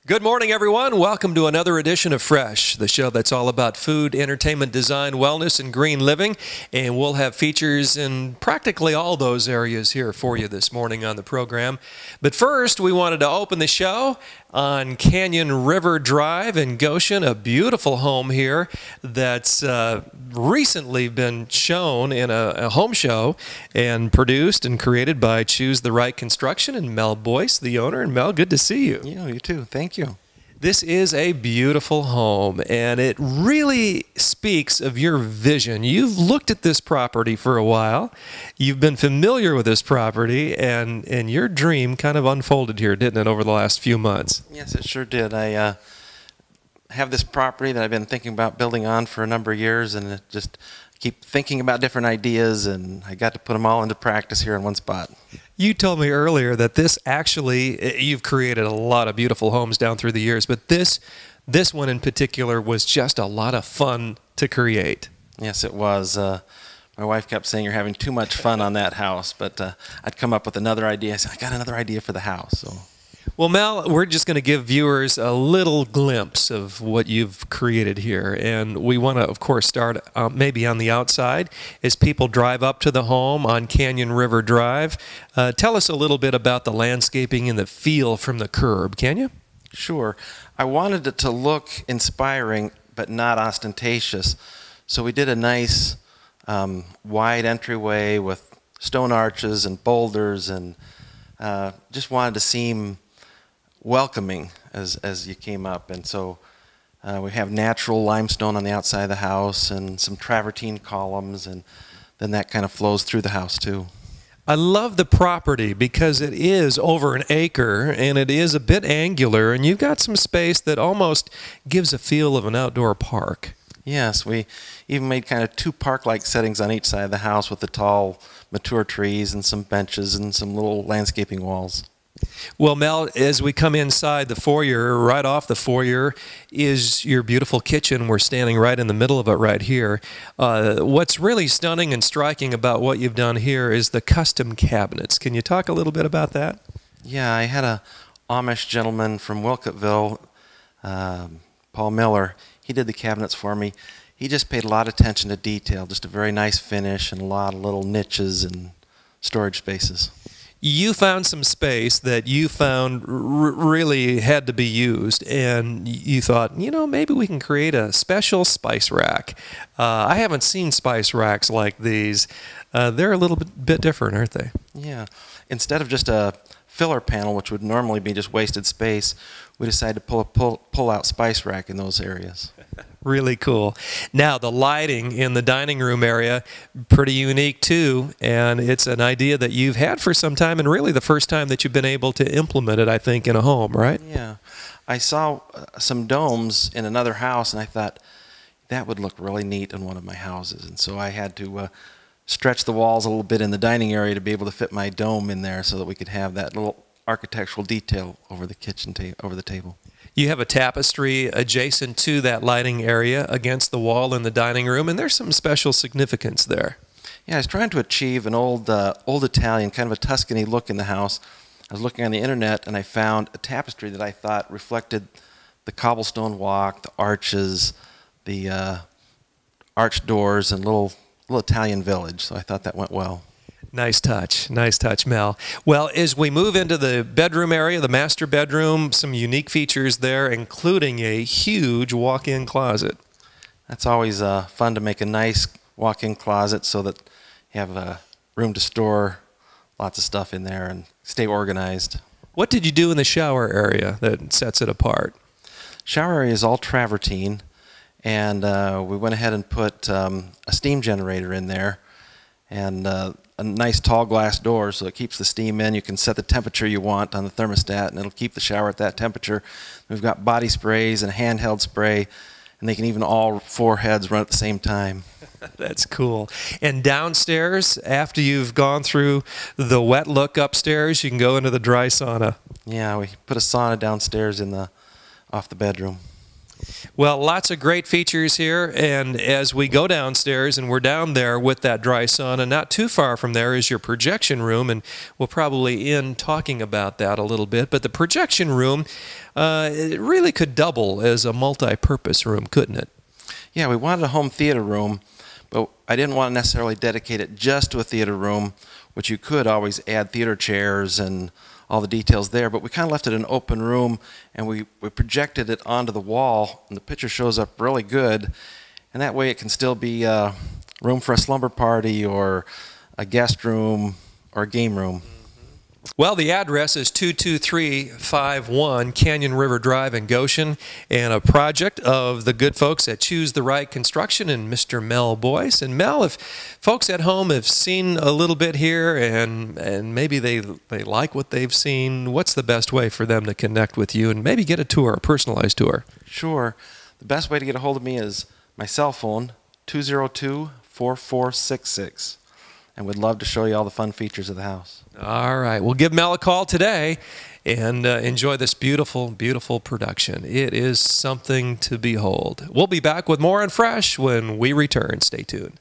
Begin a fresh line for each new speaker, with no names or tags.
Good morning, everyone. Welcome to another edition of Fresh, the show that's all about food, entertainment, design, wellness, and green living. And we'll have features in practically all those areas here for you this morning on the program. But first, we wanted to open the show on Canyon River Drive in Goshen, a beautiful home here that's recently been shown in a home show and produced and created by Choose the Right Construction and Mel Boyce, the owner. And Mel, good to see you.
Yeah, you too. Thank you.
This is a beautiful home, and it really speaks of your vision. You've looked at this property for a while. You've been familiar with this property, and your dream kind of unfolded here, didn't it, over the last few months?
Yes, it sure did. I have this property that I've been thinking about building on for a number of years, and it just keep thinking about different ideas, and I got to put them all into practice here in one spot.
You told me earlier that this actually, you've created a lot of beautiful homes down through the years, but this one in particular was just a lot of fun to create.
Yes, it was. My wife kept saying, "You're having too much fun on that house," but I'd come up with another idea. I said, "I got another idea for the house." So.
Well, Mel, we're just going to give viewers a little glimpse of what you've created here. And we want to, of course, start maybe on the outside as people drive up to the home on Canyon River Drive. Tell us a little bit about the landscaping and the feel from the curb, can you?
Sure. I wanted it to look inspiring but not ostentatious. So we did a nice wide entryway with stone arches and boulders, and just wanted to seem welcoming as you came up. And so we have natural limestone on the outside of the house and some travertine columns, and then that kind of flows through the house too.
I love the property because it is over an acre and it is a bit angular, and you've got some space that almost gives a feel of an outdoor park.
Yes, we even made kind of two park-like settings on each side of the house with the tall mature trees and some benches and some little landscaping walls.
Well, Mel, as we come inside the foyer, right off the foyer is your beautiful kitchen. We're standing right in the middle of it right here. What's really stunning and striking about what you've done here is the custom cabinets. Can you talk a little bit about that?
Yeah, I had a Amish gentleman from Wilkettville, Paul Miller. He did the cabinets for me. He just paid a lot of attention to detail, just a very nice finish and a lot of little niches and storage spaces.
You found some space that you found really had to be used, and you thought, you know, maybe we can create a special spice rack. I haven't seen spice racks like these. They're a little bit different, aren't they?
Yeah. Instead of just a filler panel, which would normally be just wasted space, we decided to pull out spice rack in those areas.
Really cool. Now, the lighting in the dining room area, pretty unique too, and it's an idea that you've had for some time, and really the first time that you've been able to implement it, I think, in a home, right?
Yeah. I saw some domes in another house, and I thought that would look really neat in one of my houses, and so I had to stretch the walls a little bit in the dining area to be able to fit my dome in there so that we could have that little architectural detail over the over the table.
You have a tapestry adjacent to that lighting area against the wall in the dining room, and there's some special significance there.
Yeah, I was trying to achieve an old Italian, kind of a Tuscany look in the house. I was looking on the internet, and I found a tapestry that I thought reflected the cobblestone walk, the arches, the arched doors, and little Italian village, so I thought that went well.
Nice touch, Mel. Well, as we move into the bedroom area, the master bedroom, some unique features there, including a huge walk-in closet.
That's always fun to make a nice walk-in closet so that you have room to store lots of stuff in there and stay organized.
What did you do in the shower area that sets it apart?
Shower area is all travertine, and we went ahead and put a steam generator in there, and a nice tall glass door so it keeps the steam in. You can set the temperature you want on the thermostat, and it'll keep the shower at that temperature. We've got body sprays and handheld spray, and they can even all four heads run at the same time.
That's cool. And downstairs, after you've gone through the wet look upstairs, you can go into the dry sauna.
Yeah, we put a sauna downstairs off the bedroom.
Well, lots of great features here, and as we go downstairs, and we're down there with that dry sauna, not too far from there is your projection room, and we'll probably end talking about that a little bit. But the projection room, it really could double as a multi-purpose room, couldn't it?
Yeah, we wanted a home theater room, but I didn't want to necessarily dedicate it just to a theater room, which you could always add theater chairs and all the details there, but we kind of left it an open room, and we projected it onto the wall, and the picture shows up really good, and that way it can still be room for a slumber party or a guest room or a game room.
Well, the address is 22351 Canyon River Drive in Goshen, and a project of the good folks at Choose the Right Construction and Mr. Mel Boyce. And Mel, if folks at home have seen a little bit here and maybe they like what they've seen, what's the best way for them to connect with you and maybe get a tour, a personalized tour?
Sure. The best way to get a hold of me is my cell phone, 202-4466. And we'd love to show you all the fun features of the house.
All right. Well, give Mel a call today and enjoy this beautiful, beautiful production. It is something to behold. We'll be back with more on Fresh when we return. Stay tuned.